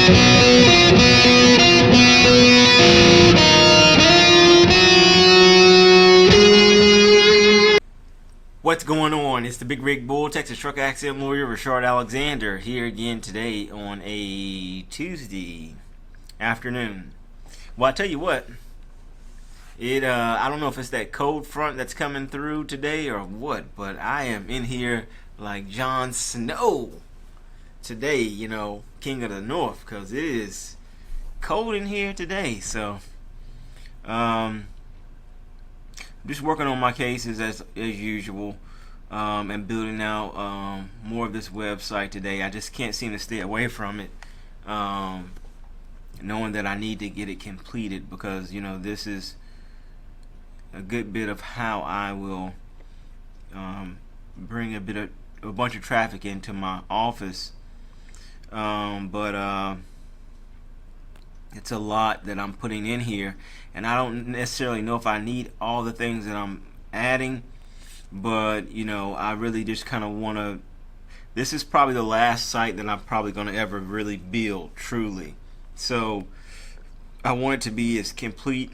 What's going on? It's the Big Rig Bull, Texas truck accident lawyer, Reshard Alexander, here again today on a Tuesday afternoon. Well, I tell you what, I don't know if it's that cold front that's coming through today or what, but I am in here like Jon Snow today, King of the North, because it is cold in here today. So, just working on my cases as usual, and building out more of this website today. I just can't seem to stay away from it, knowing that I need to get it completed, because this is a good bit of how I will bring a bunch of traffic into my office, but it's a lot that I'm putting in here, and I don't necessarily know if I need all the things that I'm adding, but I really just kind of want to. This is probably the last site that I'm probably going to ever really build truly, so I want it to be as complete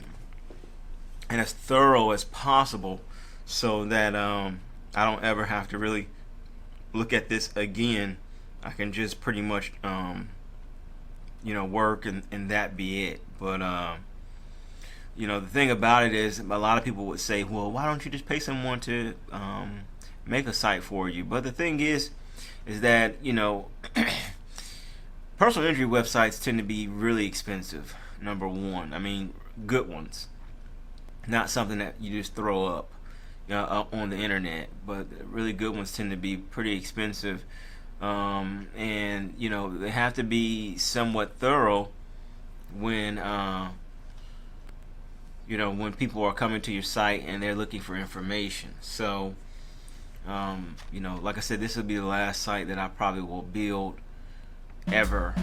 and as thorough as possible, so that I don't ever have to really look at this again. I can just pretty much work and that be it. But the thing about it is, a lot of people would say, well, why don't you just pay someone to make a site for you? But the thing is that personal injury websites tend to be really expensive. Number one, I mean, good ones, not something that you just throw up on the internet, but really good ones tend to be pretty expensive. And they have to be somewhat thorough when when people are coming to your site and they're looking for information. So like I said, this will be the last site that I probably will build ever.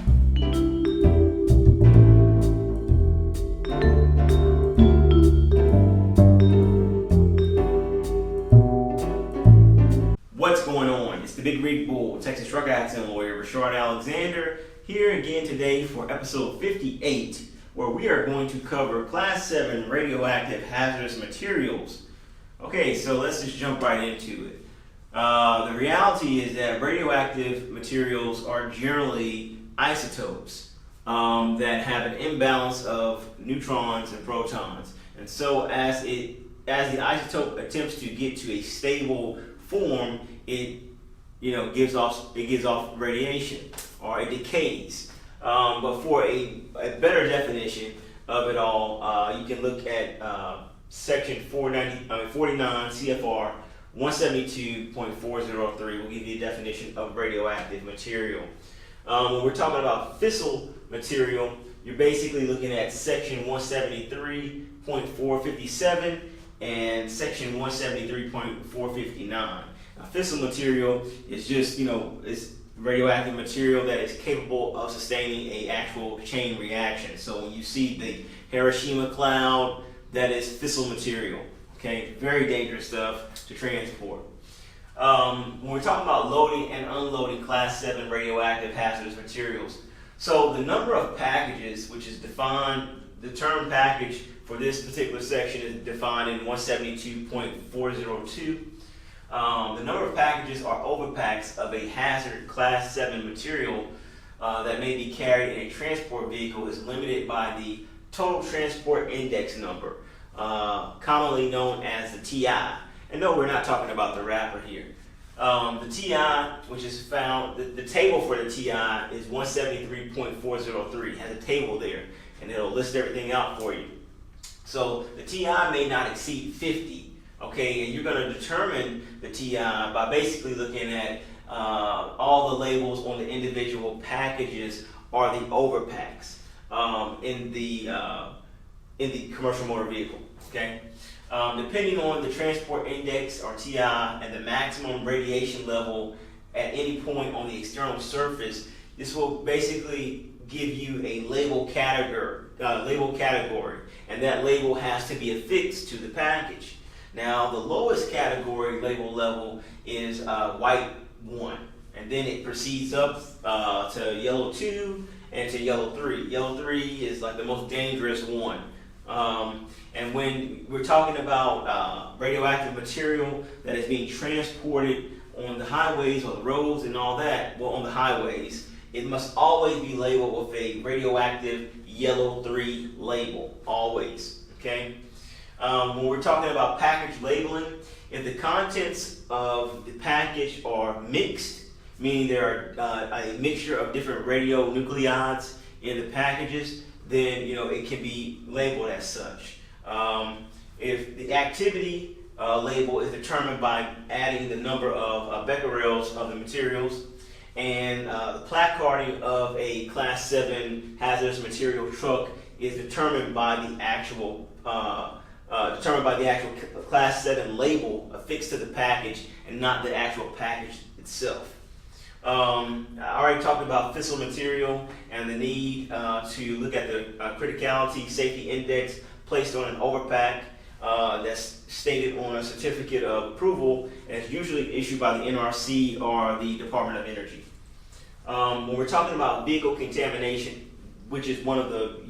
What's going on? It's the Big Rig Bull, Texas truck accident lawyer, Reshard Alexander, here again today for episode 58, where we are going to cover Class 7 radioactive hazardous materials. Okay, so let's just jump right into it. The reality is that radioactive materials are generally isotopes that have an imbalance of neutrons and protons, and so as the isotope attempts to get to a stable form, it gives off radiation, or it decays. But for a better definition of it all, you can look at section 49 CFR 172.403 will give you a definition of radioactive material. When we're talking about fissile material, you're basically looking at section 173.457 and section 173.459. Now, fissile material is just, it's radioactive material that is capable of sustaining a actual chain reaction. So when you see the Hiroshima cloud, that is fissile material. Okay, very dangerous stuff to transport. When we're talking about loading and unloading Class 7 radioactive hazardous materials, so the number of packages, which is defined, the term package for this particular section is defined in 172.402. The number of packages or overpacks of a hazard Class 7 material that may be carried in a transport vehicle is limited by the Total Transport Index number, commonly known as the TI. And no, we're not talking about the rapper here. The TI, which is found, the table for the TI is 173.403, has a table there, and it'll list everything out for you. So the TI may not exceed 50, okay, and you're going to determine the TI by basically looking at all the labels on the individual packages or the overpacks in the commercial motor vehicle, okay? Depending on the transport index or TI and the maximum radiation level at any point on the external surface, this will basically give you a label category, and that label has to be affixed to the package. Now, the lowest category label level is white 1. and then it proceeds up to yellow 2 and to yellow 3. Yellow 3 is like the most dangerous one. And when we're talking about radioactive material that is being transported on the highways or the roads and all that, well, on the highways, it must always be labeled with a radioactive yellow 3 label, always, okay? When we're talking about package labeling, if the contents of the package are mixed, meaning there are a mixture of different radionuclides in the packages, then it can be labeled as such. If the activity label is determined by adding the number of becquerels of the materials, and the placarding of a Class 7 hazardous material truck is determined by the actual Class 7 label affixed to the package and not the actual package itself. I already talked about fissile material and the need to look at the criticality safety index placed on an overpack that's stated on a certificate of approval, and it's usually issued by the NRC or the Department of Energy. When we're talking about vehicle contamination, which is one of the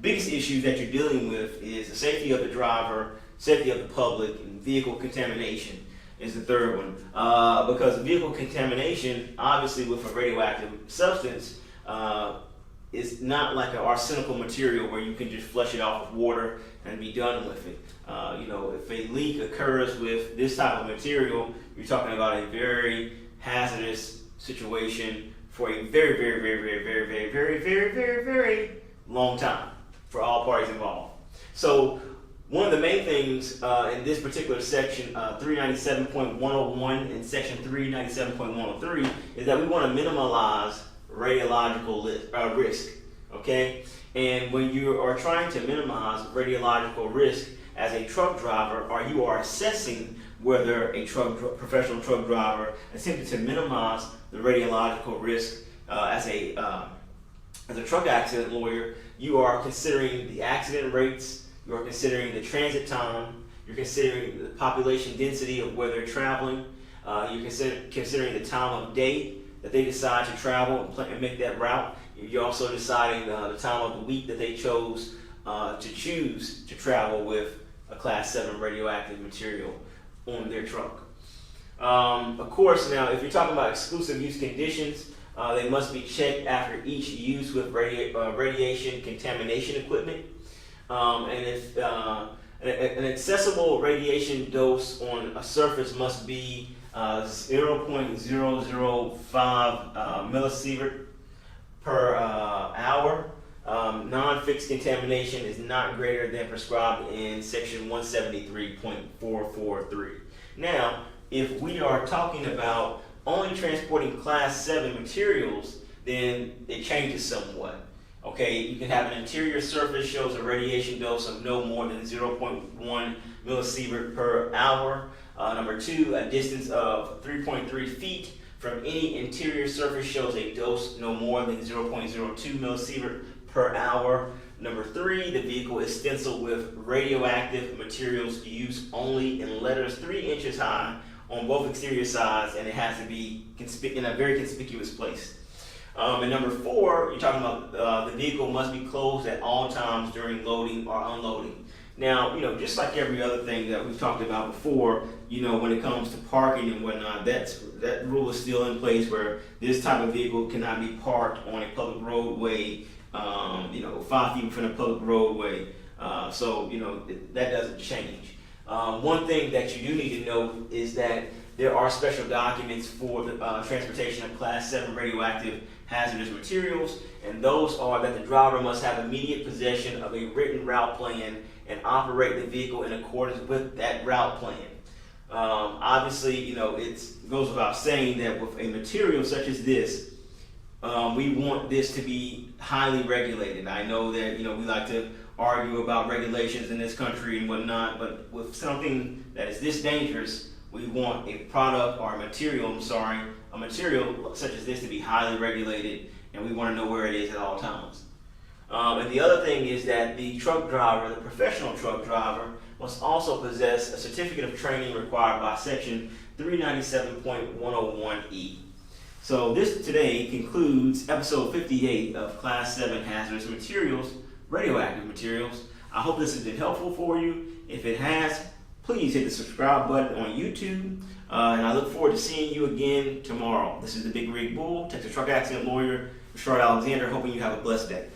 biggest issues that you're dealing with, is the safety of the driver, safety of the public, and vehicle contamination is the third one. Because vehicle contamination, obviously with a radioactive substance, is not like an arsenical material where you can just flush it off with water and be done with it. If a leak occurs with this type of material, you're talking about a very hazardous situation for a very, very, very, very, very, very, very, very, very, very long time for all parties involved. So one of the main things in this particular section, 397.101 and section 397.103, is that we want to minimize radiological risk, okay? And when you are trying to minimize radiological risk as a truck driver, or you are assessing whether a professional truck driver attempted to minimize the radiological risk as a truck accident lawyer, you are considering the accident rates, you are considering the transit time, you're considering the population density of where they're traveling, you're considering the time of day that they decide to travel and make that route. You're also deciding the time of the week that they chose to travel with a Class 7 radioactive material on their truck. Of course, now if you're talking about exclusive use conditions, they must be checked after each use with radiation contamination equipment. And if an accessible radiation dose on a surface must be 0.005 millisievert per hour. Non-fixed contamination is not greater than prescribed in section 173.443. Now, if we are talking about only transporting Class 7 materials, then it changes somewhat. Okay, you can have an interior surface shows a radiation dose of no more than 0.1 millisievert per hour. Number 2, a distance of 3.3 feet from any interior surface shows a dose no more than 0.02 millisievert per hour. Number 3, the vehicle is stenciled with radioactive materials used only in letters 3 inches high on both exterior sides, and it has to be in a very conspicuous place. And number 4, you're talking about the vehicle must be closed at all times during loading or unloading. Now, just like every other thing that we've talked about before, when it comes to parking and whatnot, that rule is still in place where this type of vehicle cannot be parked on a public roadway, 5 feet from the public roadway. So that doesn't change. One thing that you do need to know is that there are special documents for the transportation of Class 7 radioactive hazardous materials, and those are that the driver must have immediate possession of a written route plan and operate the vehicle in accordance with that route plan. Obviously, it goes without saying that with a material such as this, we want this to be highly regulated. I know that we like to argue about regulations in this country and whatnot, but with something that is this dangerous, we want a product or a material such as this to be highly regulated, and we want to know where it is at all times. And the other thing is that the truck driver, the professional truck driver, must also possess a certificate of training required by section 397.101E. So this today concludes episode 58 of Class 7 Hazardous Materials, Radioactive Materials. I hope this has been helpful for you. If it has, please hit the subscribe button on YouTube. And I look forward to seeing you again tomorrow. This is the Big Rig Bull, Texas Truck Accident Lawyer, Reshard Alexander, hoping you have a blessed day.